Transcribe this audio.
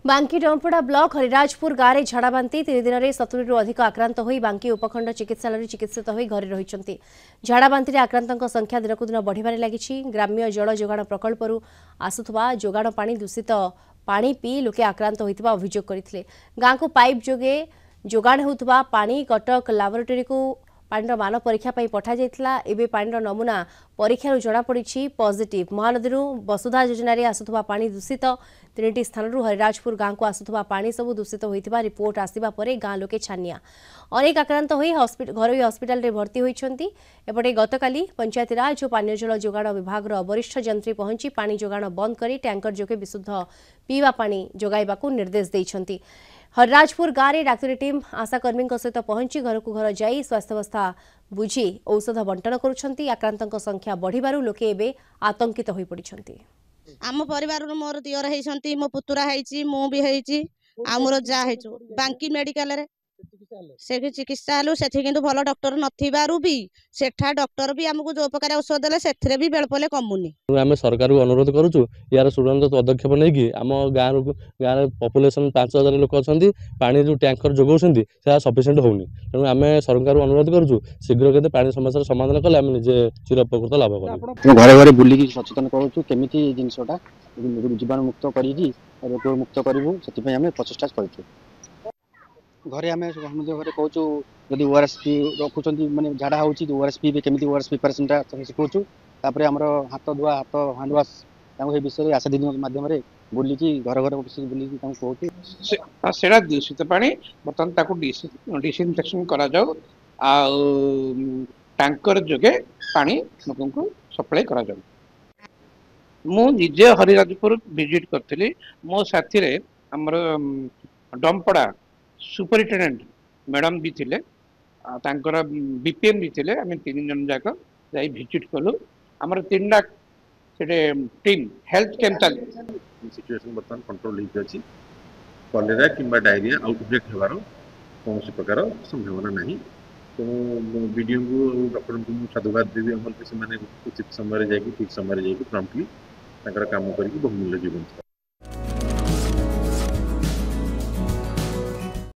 बांकी डंपड़ा ब्लॉक हरिराजपुर गाँव में झाड़ाबांति 3 दिन में 70 रु अधिक आक्रांत हो बांकी उपखंड चिकित्सालय चिकित्सित हो घरे रही झाड़ाबांति आक्रांतों संख्या दिनकू दिन बढ़िबार लगी। ग्राम्य जल जोगाण प्रकल्परू आसुवा जोगाण पानी दूषित पानी पी लोके आक्रांत होता अभियोग करते। गाँव को पाइप जोगे जोगाण होता पानी कटक लाबोरेटोरी को पानी मान परीक्षा पठा जाइथिला। एबे पानी नमूना परीक्षा जनापड़ी पॉजिटिव। महानदी वसुधा योजन आसुवा पानी दूषित 3टी स्थान हरिराजपुर गाँव को आसुवा पानी सबू दूषित होता रिपोर्ट आसवा पर गाँ लोके छानिया अनेक आक्रांत हो घरोई हस्पिटाल रे भर्ती होइछंती। एपटे गतकाली पंचायतीराज और पानीय जल जोगाण विभाग वरिष्ठ जंत्री पहुंची पानी जोगाण बंद करी टैंकर जोगे विशुद्ध पीवा पानी जोगाइबाकू निर्देश दैछंती। हरिराजपुर गाँव में डाक्तरी टीम आशाकर्मी सहित पहुंची घर को घर जाई स्वास्थ्यावस्था बुझी औषध बंटन करुछंती। आक्रांतों संख्या बढ़िबारु लोके एबे आतंकित होई पड़िछंती। आम परिवार मोर दियर है मो पुतुरा है मु भी है आमर जा है बांकी मेडिकल रे से चिकित्सा हलु से भल डॉक्टर नथिबारु भी सेठा डॉक्टर भी आमको जो प्रकार औषध देले से भी बेल पले कमुनी। आम सरकार को अनुरोध करुचु यार तुरंत पदक्षेप नहीं आम गाँव पॉपुलेशन 5000 लोक अच्छा पानी जो टैंकर जोगाउछंती से सफिशिएंट होनी। तेणु आम सरकार को अनुरोध करुचु शीघ्र के पानी समस्या समाधान कले आम निजे चिर उपकृत लाभ कर घरे घरे बुलिकी सचेतन करुचु केमिति जिनसटा जीवाणु मुक्त करी रोग मुक्त करूँ से आम प्रचेषा करूँ। घरे आम समझ घरे कहूँ जदि ओआरएस पी रखुच्च मैंने झाड़ा हो ओआरएस पी केमी ओआरएस प्रिपेरेसन शिखाऊँ। आमर हाथ धुआ हाथ हैंड वाश विषय आशा दीदी मध्यम बुलिकी घर घर बुलिकी कहूँ से दूषित पानी बर्तमान डिसइनफेक्शन करा जाऊ टैंकर जोगे पानी लोक को सप्लाई करा जाऊ। मु निजे हरिराजपुर विजिट करथिली मो साथी रे हमर डंपड़ा सुपरिटेडेंट मैडम भी थिले तांकर बीपीएम भी थिले। आम 3 जन जाक जाई विजिट कलु हमर 3 लाख सेटे टीम हेल्थ कैंप चल सिचुएशन बर्तमान कंट्रोल हो अछि। कॉलेरा किंबा डायरिया आउटब्रेक हेबार कौन प्रकार संभावना नहीं। तो वीडियो को डॉक्टर को साधुवाद देवी अमल से उचित समय जाकि ठीक समय प्रॉम्प्टली काम करके बहुमूल्य जीवन